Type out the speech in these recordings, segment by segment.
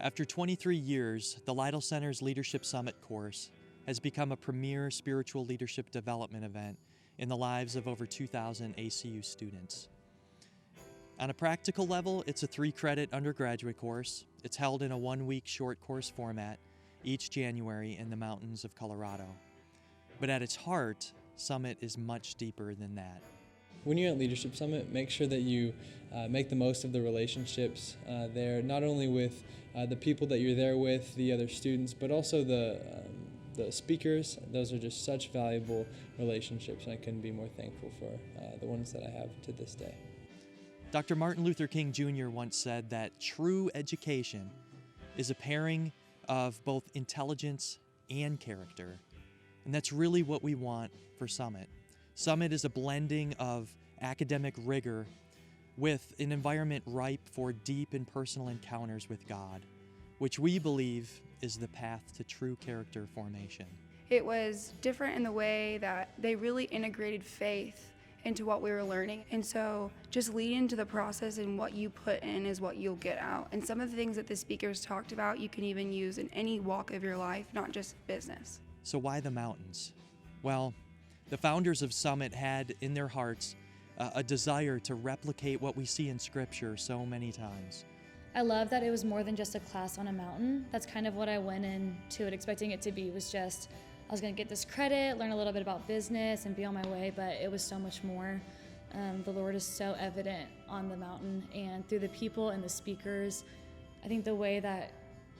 After 23 years, the Lytle Center's Leadership Summit course has become a premier spiritual leadership development event in the lives of over 2,000 ACU students. On a practical level, it's a 3-credit undergraduate course. It's held in a 1-week short course format each January in the mountains of Colorado. But at its heart, Summit is much deeper than that. When you're at Leadership Summit, make sure that you make the most of the relationships there, not only with the people that you're there with, the other students, but also the speakers. Those are just such valuable relationships, and I couldn't be more thankful for the ones that I have to this day. Dr. Martin Luther King Jr. once said that true education is a pairing of both intelligence and character. And that's really what we want for Summit. Summit is a blending of academic rigor with an environment ripe for deep and personal encounters with God, which we believe is the path to true character formation. It was different in the way that they really integrated faith into what we were learning. And so just lead into the process, and what you put in is what you'll get out. And some of the things that the speakers talked about, you can even use in any walk of your life, not just business. So why the mountains? Well, the founders of Summit had in their hearts a desire to replicate what we see in Scripture so many times. I love that it was more than just a class on a mountain. That's kind of what I went into it expecting it to be, was just I was going to get this credit, learn a little bit about business, and be on my way, but it was so much more. The Lord is so evident on the mountain and through the people and the speakers. I think the way that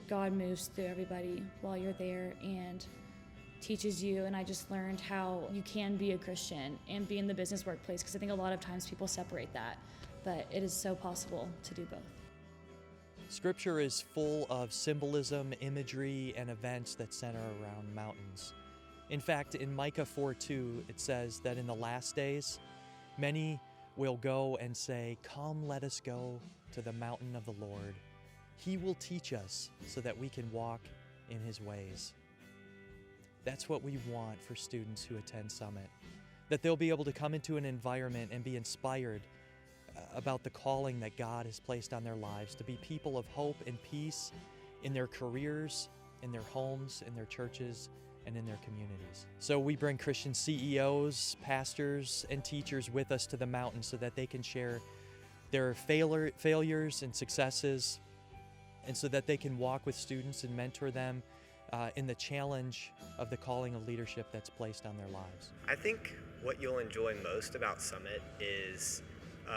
God moves through everybody while you're there and teaches you, and I just learned how you can be a Christian and be in the business workplace, because I think a lot of times people separate that, but it is so possible to do both. Scripture is full of symbolism, imagery, and events that center around mountains. In fact, in Micah 4:2, it says that in the last days, many will go and say, "Come, let us go to the mountain of the Lord. He will teach us so that we can walk in His ways." That's what we want for students who attend Summit, that they'll be able to come into an environment and be inspired about the calling that God has placed on their lives, to be people of hope and peace in their careers, in their homes, in their churches, and in their communities. So we bring Christian CEOs, pastors, and teachers with us to the mountain so that they can share their failures and successes, and so that they can walk with students and mentor them in the challenge of the calling of leadership that's placed on their lives. I think what you'll enjoy most about Summit is,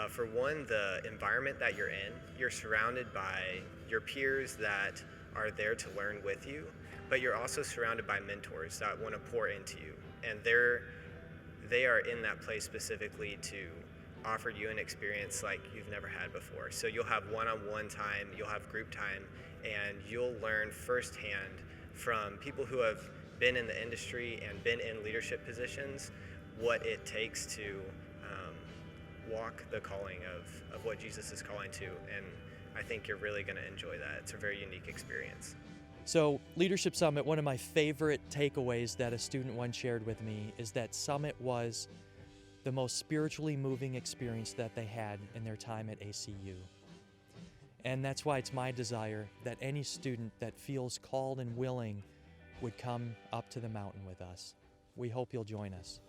for one, the environment that you're in. You're surrounded by your peers that are there to learn with you, but you're also surrounded by mentors that want to pour into you. And they are in that place specifically to offer you an experience like you've never had before. So you'll have one-on-one time, you'll have group time, and you'll learn firsthand from people who have been in the industry and been in leadership positions what it takes to walk the calling of what Jesus is calling to. And I think you're really going to enjoy that. It's a very unique experience. So Leadership Summit, one of my favorite takeaways that a student once shared with me is that Summit was the most spiritually moving experience that they had in their time at ACU. And that's why it's my desire that any student that feels called and willing would come up to the mountain with us. We hope you'll join us.